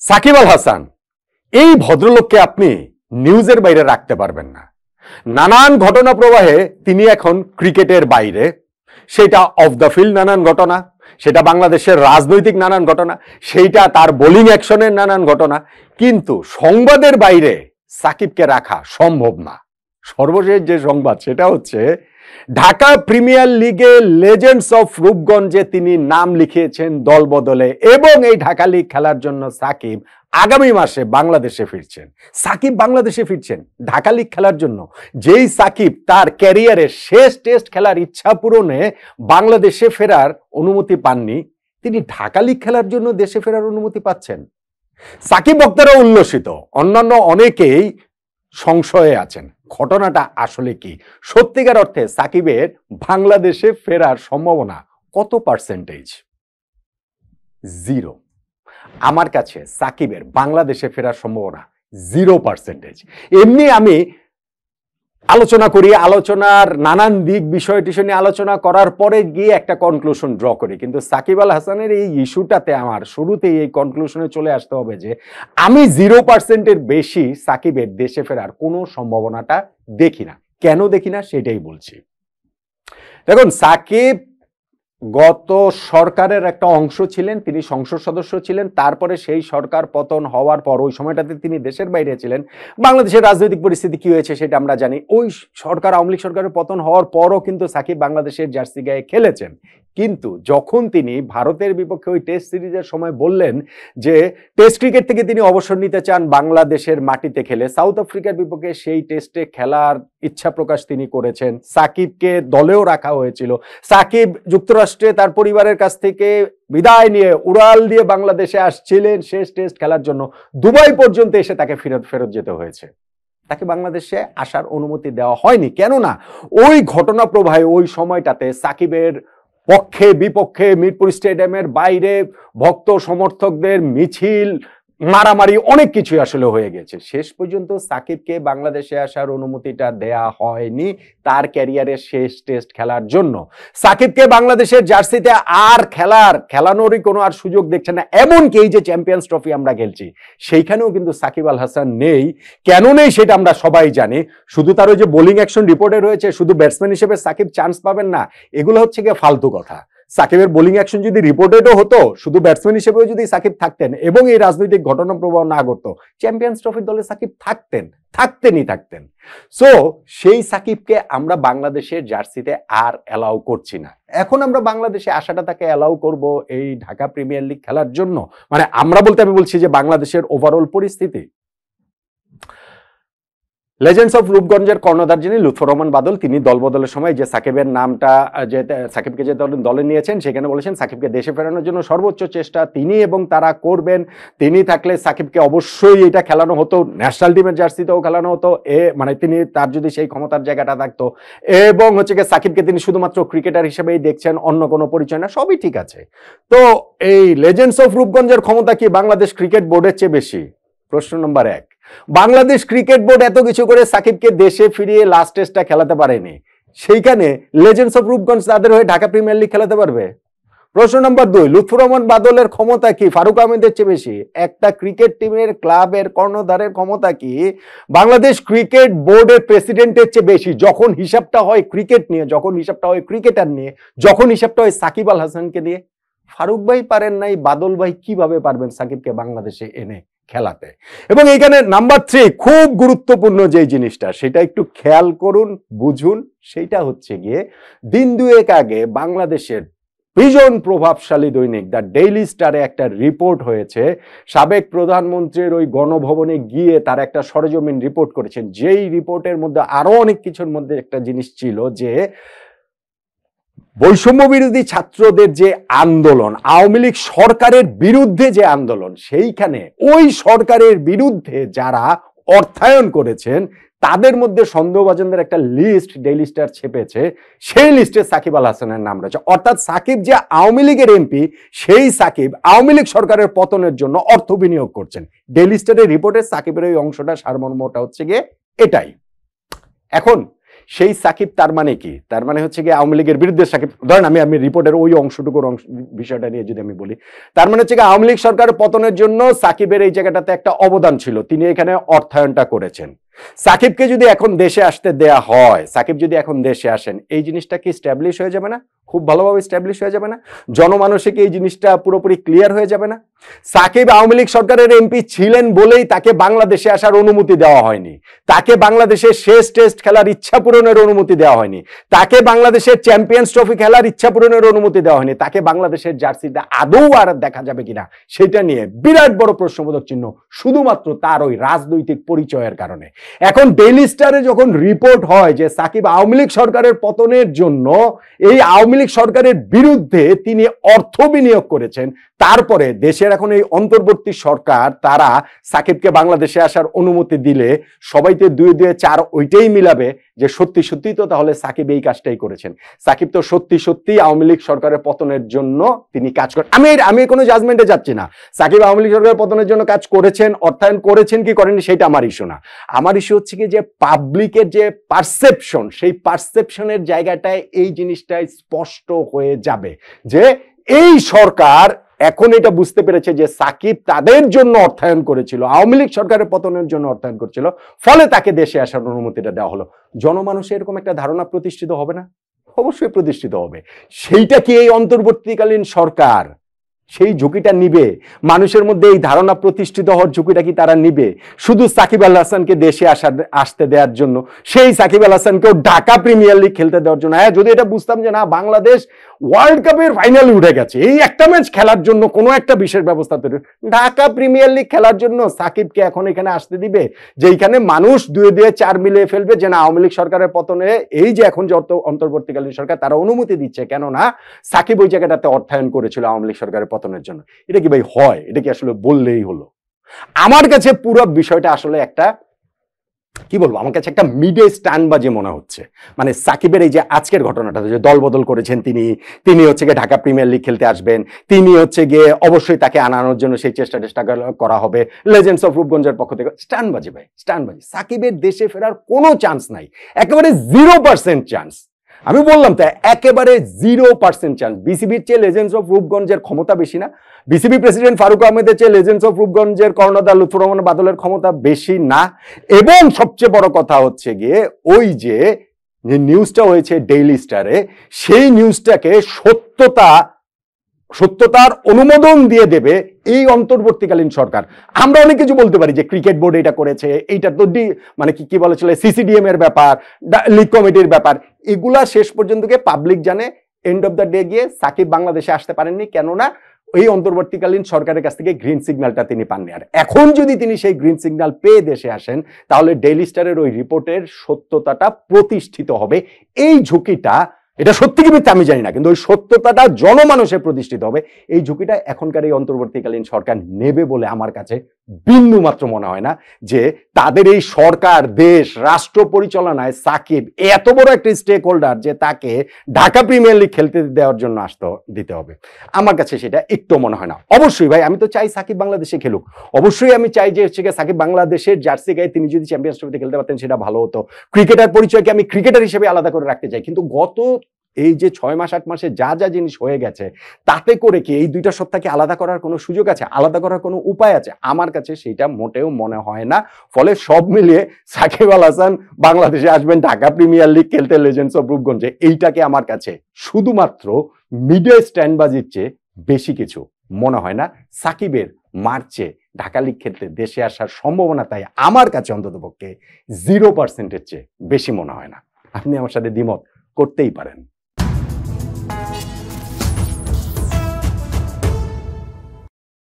সাকিব আল হাসান এই ভদ্রলোককে আপনি নিউজের বাইরে রাখতে পারবেন না। নানান ঘটনা প্রবাহে তিনি এখন ক্রিকেটের বাইরে, সেটা অফ দ্য ফিল্ড নানান ঘটনা, সেটা বাংলাদেশের রাজনৈতিক নানান ঘটনা, সেইটা তার বোলিং অ্যাকশনের নানান ঘটনা, কিন্তু সংবাদের বাইরে সাকিবকে রাখা সম্ভব না। সর্বশেষ যে সংবাদ সেটা হচ্ছে ঢাকা প্রিমিয়ার লিগে লেজেন্ডস অফ রূপগঞ্জে তিনি নাম লিখিয়েছেন দল বদলে, এবং এই ঢাকা লিগ খেলার জন্য সাকিব আগামী মাসে বাংলাদেশে ফিরছেন। সাকিব বাংলাদেশে ফিরছেন ঢাকা লিগ খেলার জন্য। যেই সাকিব তার ক্যারিয়ারের শেষ টেস্ট খেলার ইচ্ছা পূরণে বাংলাদেশে ফেরার অনুমতি পাননি, তিনি ঢাকা লিগ খেলার জন্য দেশে ফেরার অনুমতি পাচ্ছেন। সাকিব ভক্তরা উল্লসিত, অন্যান্য অনেকেই সংশয়ে আছেন ঘটনাটা আসলে কি। সত্যিকার অর্থে সাকিবের বাংলাদেশে ফেরার সম্ভাবনা কত পার্সেন্টেজ? 0। আমার কাছে সাকিবের বাংলাদেশে ফেরার সম্ভাবনা 0%। এমনি আমি আলোচনা করি, আলোচনার নানান দিক বিষয় টিষয় নিয়ে আলোচনা করার পরে গিয়ে একটা কনক্লুশন ড্র করি, কিন্তু সাকিব আল হাসানের এই ইস্যুটাতে আমার শুরুতেই এই কনক্লুশনে চলে আসতে হবে যে আমি 0%-এর বেশি সাকিবের দেশে ফেরার কোনো সম্ভাবনাটা দেখি না। কেন দেখি না সেটাই বলছি। দেখুন, সাকিব গত সরকারের একটা অংশ ছিলেন, তিনি সংসদ সদস্য ছিলেন, তারপরে সেই সরকার পতন হওয়ার পর ওই সময়টাতে তিনি দেশের বাইরে ছিলেন। বাংলাদেশের রাজনৈতিক পরিস্থিতি কি হয়েছে সেটা আমরা জানি। ওই সরকার, আওয়ামী লীগ সরকারের পতন হওয়ার পরও কিন্তু সাকিব বাংলাদেশের জার্সি গায়ে খেলেছেন। কিন্তু যখন তিনি ভারতের বিপক্ষে ওই টেস্ট সিরিজের সময় বললেন যে টেস্ট ক্রিকেট থেকে তিনি অবসর নিতে চান, বাংলাদেশের মাটিতে খেলে সাউথ আফ্রিকার বিপক্ষে সেই টেস্টে খেলার ইচ্ছা প্রকাশ তিনি করেছেন। সাকিবকে দলেও রাখা হয়েছিল। সাকিব যুক্তরাষ্ট্রে তার পরিবারের কাছ থেকে বিদায় নিয়ে উড়াল দিয়ে বাংলাদেশে আসছিলেন শেষ টেস্ট খেলার জন্য। দুবাই পর্যন্ত এসে তাকে ফেরত যেতে হয়েছে। তাকে বাংলাদেশে আসার অনুমতি দেওয়া হয়নি। কেননা ওই ঘটনা প্রবাহে ওই সময়টাতে সাকিবের পক্ষে বিপক্ষে মিরপুর স্টেডিয়ামের বাইরে ভক্ত সমর্থকদের মিছিল, মারামারি, অনেক কিছুই আসলে হয়ে গেছে। শেষ পর্যন্ত সাকিবকে বাংলাদেশে আসার অনুমতিটা দেয়া হয়নি তার ক্যারিয়ারের শেষ টেস্ট খেলার জন্য। সাকিবকে বাংলাদেশের জার্সিতে আর খেলানোরই কোনো আর সুযোগ দেখছে না। এমনকি এই যে চ্যাম্পিয়ন্স ট্রফি আমরা খেলছি সেইখানেও কিন্তু সাকিব আল হাসান নেই। কেন নেই সেটা আমরা সবাই জানি। শুধু তার ওই যে বোলিং অ্যাকশন রিপোর্টে রয়েছে, শুধু ব্যাটসম্যান হিসেবে সাকিব চান্স পাবেন না, এগুলো হচ্ছে গিয়ে ফালতু কথা। সাকিবের বোলিং অ্যাকশন যদি রিপোর্টেডও হতো, শুধু ব্যাটসম্যান হিসেবেও যদি সাকিব থাকতেন এবং এই রাজনৈতিক ঘটনা প্রবাহ না ঘটতো, চ্যাম্পিয়ন্স ট্রফির দলে সাকিব থাকতেন। সো সেই সাকিবকে আমরা বাংলাদেশের জার্সিতে আর অ্যালাউ করছি না। এখন আমরা বাংলাদেশে আসাটা তাকে অ্যালাউ করব এই ঢাকা প্রিমিয়ার লিগ খেলার জন্য। মানে আমরা বলতে আমি বলছি যে বাংলাদেশের ওভারঅল পরিস্থিতি। লেজেন্ডস অফ রূপগঞ্জের কর্ণধার যিনি লুৎফর রহমান বাদল, তিনি দলবদলের সময় যে সাকিবের নামটা, যে সাকিবকে যে দলে নিয়েছেন, সেখানে বলেছেন সাকিবকে দেশে ফেরানোর জন্য সর্বোচ্চ চেষ্টা তিনি এবং তারা করবেন। তিনি থাকলে সাকিবকে অবশ্যই এটা খেলানো হতো, ন্যাশনাল টিমের জার্সিতেও খেলানো হতো, মানে তিনি তার যদি সেই ক্ষমতার জায়গাটা থাকতো, এবং হচ্ছে গিয়ে সাকিবকে তিনি শুধুমাত্র ক্রিকেটার হিসেবেই দেখছেন, অন্য কোনো পরিচয় না, সবই ঠিক আছে। তো এই লেজেন্ডস অফ রূপগঞ্জের ক্ষমতা কি বাংলাদেশ ক্রিকেট বোর্ডের চেয়ে বেশি? প্রশ্ন নম্বর 1। বাংলাদেশ ক্রিকেট বোর্ড এত কিছু করে সাকিবকে দেশে ফিরিয়ে লাস্ট টেস্টটা খেলাতে পারেনি, সেইখানে লেজেন্ডস অফ রূপগঞ্জ তাদের হয়ে ঢাকা প্রিমিয়ার লিগ খেলাতে পারবে? প্রশ্ন নম্বর 2। লুৎফর রহমান বাদলের ক্ষমতা কি ফারুক আহমেদের চেয়ে বেশি? একটা ক্রিকেট টিমের ক্লাবের কর্ণধারের ক্ষমতা কি বাংলাদেশ ক্রিকেট বোর্ডের প্রেসিডেন্টের চেয়ে বেশি? যখন হিসাবটা হয় ক্রিকেট নিয়ে, যখন হিসাবটা হয় ক্রিকেটার নিয়ে, যখন হিসাবটা হয় সাকিব আল হাসানকে নিয়ে। ফারুক ভাই পারেন নাই, বাদল ভাই কিভাবে পারবেন সাকিবকে বাংলাদেশে এনে খেলাতে? এবং এইখানে নাম্বার 3 খুব গুরুত্বপূর্ণ যে জিনিসটা, সেটা একটু খেয়াল করুন, বুঝুন। সেটা হচ্ছে গিয়ে দিন দুয়েক আগে বাংলাদেশের ভীষণ প্রভাবশালী দৈনিক দ্য ডেইলি স্টারে একটা রিপোর্ট হয়েছে। সাবেক প্রধানমন্ত্রীর ওই গণভবনে গিয়ে তার একটা সরেজমিন রিপোর্ট করেছেন। যেই রিপোর্টের মধ্যে আরো অনেক কিছুর মধ্যে একটা জিনিস ছিল যে বৈষম্য বিরোধী ছাত্রদের যে আন্দোলন, আওয়ামী লীগ সরকারের বিরুদ্ধে যে আন্দোলন, সেইখানে ওই সরকারের বিরুদ্ধে যারা অর্থায়ন করেছেন তাদের মধ্যে সন্দেহভাজনদের একটা লিস্ট ডেইলি স্টার ছেপেছে। সেই লিস্টে সাকিব আল হাসানের নাম রয়েছে। অর্থাৎ সাকিব যে আওয়ামী লীগের এমপি, সেই সাকিব আওয়ামী লীগ সরকারের পতনের জন্য অর্থ বিনিয়োগ করছেন। ডেইলি স্টারের রিপোর্টে সাকিবের ওই অংশটা, সারমর্মটা হচ্ছে গিয়ে এটাই। এখন সেই সাকিব তার মানে কি? তার মানে হচ্ছে কি আওয়ামী লীগের বিরুদ্ধে সাকিব, ধরেন আমি রিপোর্টের ওই অংশটুকুর বিষয়টা নিয়ে যদি আমি বলি, তার মানে হচ্ছে কি আওয়ামী লীগ সরকারের পতনের জন্য সাকিবের এই জায়গাটাতে একটা অবদান ছিল, তিনি এখানে অর্থায়নটা করেছেন। সাকিবকে যদি এখন দেশে আসতে দেয়া হয়, সাকিব যদি এখন দেশে আসেন, এই জিনিসটা কি স্ট্যাবলিশ হয়ে যাবে না? খুব ভালোভাবে স্ট্যাবলিশ হয়ে যাবে না? জনমানসে কি এই জিনিসটা পুরোপুরি ক্লিয়ার হয়ে যাবে না? সাকিব আওয়ামী লীগ সরকারের এমপি ছিলেন বলেই তাকে বাংলাদেশে আসার অনুমতি দেওয়া হয়নি, তাকে বাংলাদেশের শেষ টেস্ট খেলার ইচ্ছা পূরণের অনুমতি দেওয়া হয়নি, তাকে বাংলাদেশের চ্যাম্পিয়ন্স ট্রফি খেলার ইচ্ছা পূরণের অনুমতি দেওয়া হয়নি, তাকে বাংলাদেশের জার্সিটা আদৌ আর দেখা যাবে কিনা সেটা নিয়ে বিরাট বড় প্রশ্নবোধক চিহ্ন, শুধুমাত্র তার ওই রাজনৈতিক পরিচয়ের কারণে। এখন ডেইলি স্টারে যখন রিপোর্ট হয় যে সাকিব আওয়ামী লীগ সরকারের পতনের জন্য এই আওয়ামী লীগ সরকারের বিরুদ্ধে তিনি অর্থ বিনিয়োগ করেছেন, তারপরে দেশের এখন এই অন্তর্বর্তী সরকার তারা সাকিবকে বাংলাদেশে আসার অনুমতি দিলে সবাইতে 2-2-4 ওইটাই মিলাবে যে সত্যি সত্যি তো তাহলে সাকিব এই কাজটাই করেছেন, সাকিব তো সত্যি সত্যি আওয়ামী লীগ সরকারের পতনের জন্য তিনি কাজ করেন। আমি কোনো জাজমেন্টে যাচ্ছি না, সাকিব আওয়ামী লীগ সরকারের পতনের জন্য কাজ করেছেন, অর্থায়ন করেছেন কি করেননি সেটা আমার ইস্যু না। আমার ইস্যু হচ্ছে কি যে পাবলিকের যে পারসেপশন, সেই পারসেপশনের জায়গাটায় এই জিনিসটা স্পষ্ট হয়ে যাবে যে এই সরকার এখন এটা বুঝতে পেরেছে যে সাকিব তাদের জন্য অর্থায়ন করেছিল, আওয়ামী লীগ সরকারের পতনের জন্য অর্থায়ন করেছিল, ফলে তাকে দেশে আসার অনুমতিটা দেওয়া হলো। জনমানুষে এরকম একটা ধারণা প্রতিষ্ঠিত হবে না? অবশ্যই প্রতিষ্ঠিত হবে। সেইটা কি এই অন্তর্বর্তীকালীন সরকার সেই ঝুঁকিটা নিবে? মানুষের মধ্যে এই ধারণা প্রতিষ্ঠিত হওয়ার ঝুঁকিটা কি তারা নিবে শুধু সাকিব আল হাসানকে দেশে আসতে দেওয়ার জন্য, সেই সাকিব আল হাসানকেও ঢাকা প্রিমিয়ার লিগ খেলতে দেওয়ার জন্য? হ্যাঁ, যদি এটা বুঝতাম যে না বাংলাদেশ ওয়ার্ল্ড কাপের ফাইনালে উঠে গেছে, এই একটা ম্যাচ খেলার জন্য কোনো একটা বিশেষ ব্যবস্থা তৈরি, ঢাকা প্রিমিয়ার লিগ খেলার জন্য সাকিবকে এখন এখানে আসতে দিবে যেখানে মানুষ 2-2-4 মিলিয়ে ফেলবে যে না আওয়ামী লীগ সরকারের পতনে এই যে এখন যে অন্তর্বর্তীকালীন সরকার তারা অনুমতি দিচ্ছে, কেননা সাকিব ওই জায়গাটাতে অর্থায়ন করেছিল আওয়ামী লীগ সরকারের পতনের জন্য? এটা কি ভাই হয়? এটা কি আসলে বললেই হলো? আমার কাছে পুরো বিষয়টা আসলে একটা কি বলবো, আমার কাছে একটা মিডে স্ট্যান্ডবাজি মনে হচ্ছে। মানে সাকিবের এই যে আজকের ঘটনাটা যে দল বদল করেছেন তিনি হচ্ছে গিয়ে ঢাকা প্রিমিয়ার লিগ খেলতে আসবেন, তিনি হচ্ছে গিয়ে অবশ্যই তাকে আনানোর জন্য সেই চেষ্টা করা হবে লেজেন্ডস অফ রূপগঞ্জের পক্ষ থেকে। স্ট্যান্ডবাজি ভাই, স্ট্যান্ডবাজি। সাকিবের দেশে ফেরার কোনো চান্স নাই, একেবারে 0% চান্স। আমি বললাম তো একেবারে 0% চান্স। বিসিবির চেয়ে লেজেন্ডস অফ রূপগঞ্জের ক্ষমতা বেশি না? বিসিবি প্রেসিডেন্ট ফারুক আহমেদের চেয়ে লেজেন্ডস অফ রূপগঞ্জের কর্ণধার লুৎফর রহমান বাদলের ক্ষমতা বেশি না? এবং সবচেয়ে বড় কথা হচ্ছে গিয়ে ওই যে নিউজটা হয়েছে ডেইলি স্টারে, সেই নিউজটাকে সত্যতার অনুমোদন দিয়ে দেবে এই অন্তর্বর্তীকালীন সরকার। আমরা অনেক কিছু বলতে পারি যে ক্রিকেট বোর্ড এটা করেছে, এইটা তো মানে কি বলেছিল সিসিডিএম এর ব্যাপার, লিগ কমিটির ব্যাপার, এগুলা শেষ পর্যন্ত গিয়ে পাবলিক জানে। এন্ড অফ দ্য ডে গিয়ে সাকিব বাংলাদেশে আসতে পারেননি, কেননা এই অন্তর্বর্তীকালীন সরকারের কাছ থেকে গ্রিন সিগন্যালটা তিনি পাননি। আর এখন যদি তিনি সেই গ্রিন সিগন্যাল পেয়ে দেশে আসেন, তাহলে ডেইলি স্টারের ওই রিপোর্টের সত্যতাটা প্রতিষ্ঠিত হবে। এই ঝুঁকিটা, এটা সত্যি কি মিথ্যা আমি জানি না, কিন্তু ওই সত্যতাটা জনমানুষে প্রতিষ্ঠিত হবে। এই ঝুঁকিটা এখনকার এই অন্তর্বর্তীকালীন সরকার নেবে বলে আমার কাছে বিন্দু মাত্র মনে হয় না। যে তাদের এই সরকার, দেশ, রাষ্ট্র পরিচালনায় সাকিব এত বড় একটা স্টেক হোল্ডার যে তাকে ঢাকা প্রিমিয়ার লিগ খেলতে দেওয়ার জন্য দিতে হবে, আমার কাছে সেটা একটু মনে হয় না। অবশ্যই ভাই আমি তো চাই সাকিব বাংলাদেশে খেলুক, অবশ্যই আমি চাই যে হচ্ছে সাকিব বাংলাদেশের জার্সি গায়ে তিনি যদি চ্যাম্পিয়ন্স ট্রফিতে খেলতে পারতেন সেটা ভালো হতো। ক্রিকেটার পরিচয়কে আমি ক্রিকেটার হিসেবে আলাদা করে রাখতে চাই, কিন্তু গত এই যে 6 মাস 8 মাসে যা যা জিনিস হয়ে গেছে তাতে করে কি এই দুইটা সত্তাকে আলাদা করার কোনো সুযোগ আছে, আলাদা করার কোনো উপায় আছে? আমার কাছে সেটা মোটেও মনে হয় না। ফলে সব মিলিয়ে সাকিব আল হাসান বাংলাদেশে আসবেন ঢাকা প্রিমিয়ার লিগ খেলতে লেজেন্ডস অফ রূপগঞ্জে, এইটাকে আমার কাছে শুধুমাত্র মিডিয়া স্ট্যান্ডবাজির চেয়ে বেশি কিছু মনে হয় না। সাকিবের মার্চে ঢাকা লিগ খেলতে দেশে আসার সম্ভাবনা তাই আমার কাছে অন্ততপক্ষে 0%-এর চেয়ে বেশি মনে হয় না। আপনি আমার সাথে দ্বিমত করতেই পারেন।